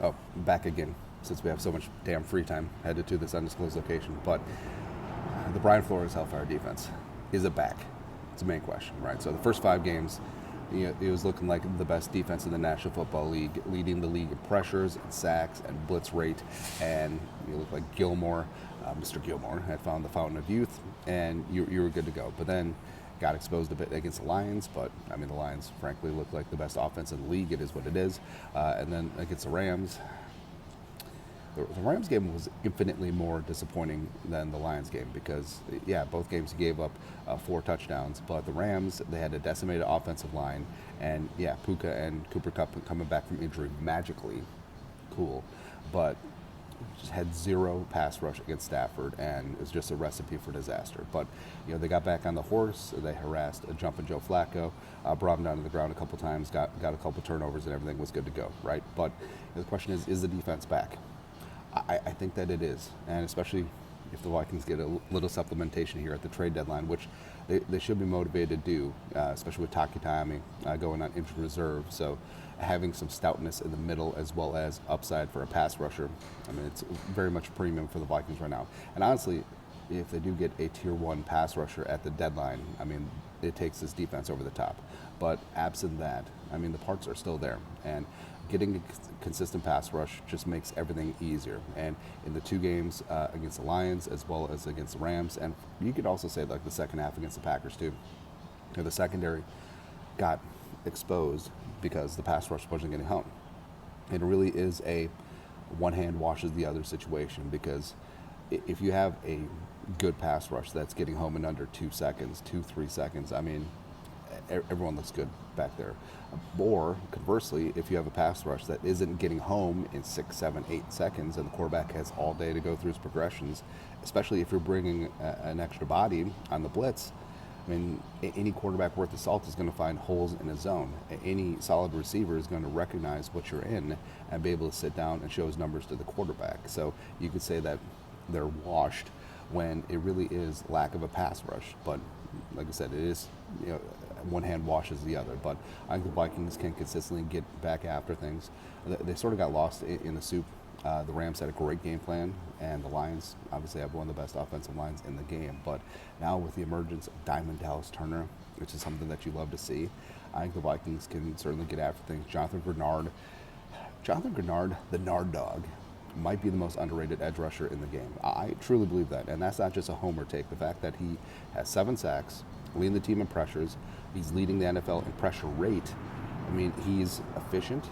Oh, back again, since we have so much damn free time headed to this undisclosed location. But the Flores Hellfire Defense, is it back? It's the main question, right? So the first 5 games, it was looking like the best defense in the National Football League, leading the league in pressures and sacks and blitz rate. And you look like Gilmore, Mr. Gilmore, had found the fountain of youth, and you were good to go. But then got exposed a bit against the Lions, but I mean the Lions, frankly, look like the best offense in the league. It is what it is. And then against the Rams, the Rams game was infinitely more disappointing than the Lions game because, yeah, both games gave up 4 touchdowns, but the Rams, they had a decimated offensive line, and yeah, Puka and Cooper Kupp coming back from injury magically, cool, but just had 0 pass rush against Stafford, and it was just a recipe for disaster. But they got back on the horse. They harassed a jumping Joe Flacco, brought him down to the ground a couple times, got a couple turnovers, and everything was good to go, right? But the question is the defense back? I think that it is, and especially if the Vikings get a little supplementation here at the trade deadline, which they should be motivated to do, especially with Taki Taimi going on injured reserve. So having some stoutness in the middle as well as upside for a pass rusher, I mean, it's very much a premium for the Vikings right now. And honestly, if they do get a tier 1 pass rusher at the deadline, I mean, it takes this defense over the top. But absent that, I mean, the parts are still there. And getting a consistent pass rush just makes everything easier. And in the 2 games against the Lions as well as against the Rams, and you could also say like the second half against the Packers too, the secondary got exposed because the pass rush wasn't getting home. It really is a one hand washes the other situation, because if you have a good pass rush that's getting home in under 2 seconds, 2-3 seconds, I mean, everyone looks good back there. Or conversely, if you have a pass rush that isn't getting home in 6, 7, 8 seconds, and the quarterback has all day to go through his progressions, especially if you're bringing an extra body on the blitz, I mean, any quarterback worth the salt is going to find holes in his zone. Any solid receiver is going to recognize what you're in and be able to sit down and show his numbers to the quarterback. So you could say that they're washed when it really is lack of a pass rush. But like I said, it is, one hand washes the other. But I think the Vikings can consistently get back after things. They sort of got lost in the soup. The Rams had a great game plan, and the Lions obviously have one of the best offensive lines in the game. But now with the emergence of Diamond Dallas Turner, which is something that you love to see, I think the Vikings can certainly get after things. Jonathan Grenard, the Nard Dog, might be the most underrated edge rusher in the game. I truly believe that, and that's not just a homer take. The fact that he has 7 sacks, leading the team in pressures, he's leading the NFL in pressure rate. I mean, he's efficient,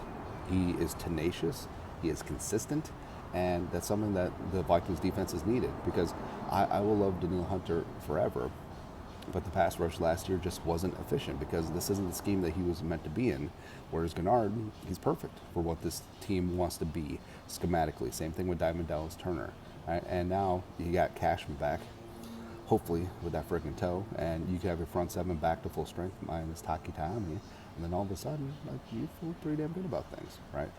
he is tenacious, he is consistent, and that's something that the Vikings defense is needed, because I will love Danielle Hunter forever, but the pass rush last year just wasn't efficient because this isn't the scheme that he was meant to be in. Whereas Gennard, he's perfect for what this team wants to be schematically. Same thing with Diamond Dallas Turner. Right? And now you got Cashman back, hopefully with that freaking toe, and you can have your front 7 back to full strength minus Taki Taimi, and then all of a sudden, like, you feel pretty damn good about things, right?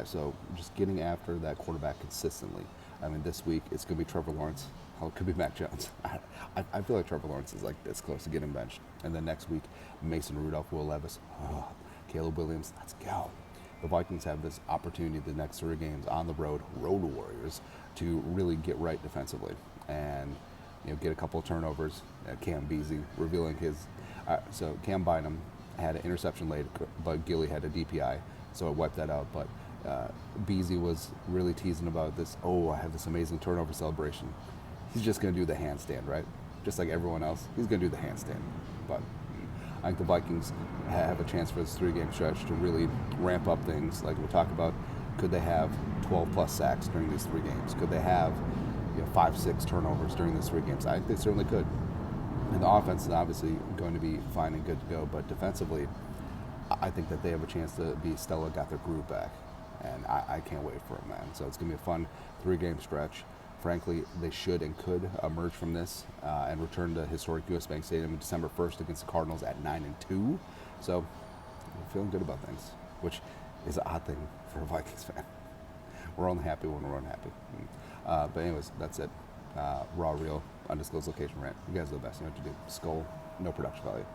So just getting after that quarterback consistently. I mean, this week it's going to be Trevor Lawrence. Oh, it could be Mac Jones. I feel like Trevor Lawrence is like this close to getting benched. And then next week, Mason Rudolph, Will Levis, Caleb Williams. Let's go. The Vikings have this opportunity the next 3 games on the road Warriors, to really get right defensively and get a couple of turnovers. Cam Beasley revealing his. So Cam Bynum had an interception late, but Gilly had a DPI, so it wiped that out. But Beasley was really teasing about this. Oh, I have this amazing turnover celebration. He's just going to do the handstand, right? Just like everyone else, he's going to do the handstand. But I think the Vikings have a chance for this 3-game stretch to really ramp up things. Like we'll talk about, could they have 12+ sacks during these 3 games? Could they have 5-6 turnovers during these 3 games? I think they certainly could. And the offense is obviously going to be fine and good to go, but defensively, I think that they have a chance to be Stella got their groove back. And I can't wait for it, man. So it's going to be a fun 3-game stretch. Frankly, they should and could emerge from this and return to historic U.S. Bank Stadium December 1st against the Cardinals at 9-2. So I'm feeling good about things, which is an odd thing for a Vikings fan. We're only happy when we're unhappy. But anyways, that's it. Raw, real, undisclosed location rant. You guys are the best. You know what to do. Skull, no production value.